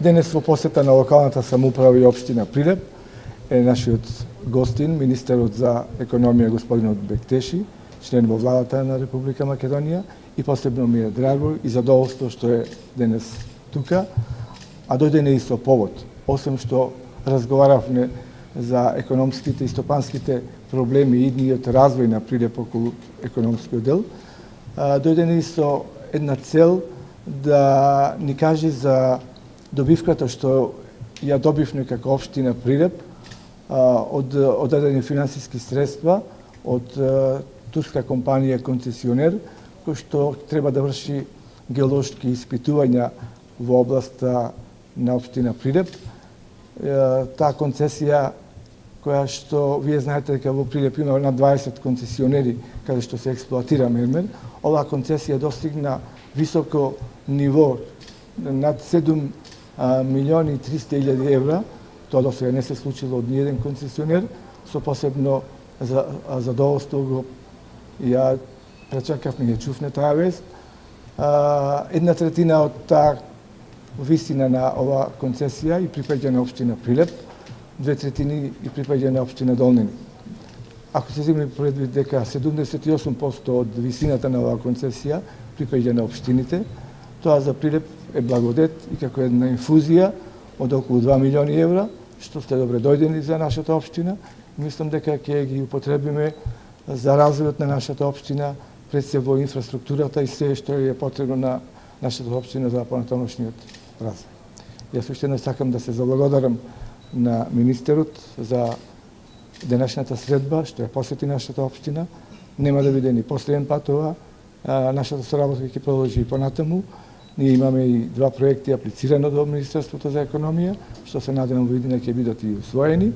Денес во посета на локалната самоуправа и општина Прилеп е нашиот гостин, министерот за економија господинот Бектеши, член во владата на Република Македонија, и посебно ми е драго и задоволство што е денес тука, а дојдене и со повод. Освен што разговаравме за економските и стопанските проблеми и идниот развој на Прилеп околу економскиот дел, дојдене и со една цел да ни каже за добивката што ја добивме како општина Прилеп од дадени финансиски средства од турска компанија концесионер, кој што треба да врши геолошки испитувања во областа на општина Прилеп. Таа концесија, која што вие знаете дека во Прилеп има над 20 концесионери каде што се експлоатира мермер, оваа концесија достигна високо ниво над 7 милиони и 300.000 евра. Тоа до сега не се случило од ниеден концесионер. Со посебно задоволство го ја пречекавме, ја чувме таа вест. Една третина од таа висина на оваа концесија и припаѓа на општина Прилеп, 2/3 и припаѓа на општина Долнини. Ако се земе предвид дека 78% од висината на оваа концесија припаѓа на општините, тоа за Прилеп е благодет и како една инфузија од околу 2 милиони евра, што сте добре дојдени за нашата општина. Мислам дека ќе ги употребиме за развојот на нашата општина, пред се во инфраструктурата и се што е потребно на нашата општина за понатамошниот развој. Јас уште еднаш сакам да се заблагодарам на министерот за денешната средба што ја посети нашата општина. Нема да биде ни последен пат ова. Нашата соработка ќе продолжи и понатаму. Ние имаме и два проекти аплицирани од Министерството за економија, што се надевам во иднина ќе бидат и усвоени.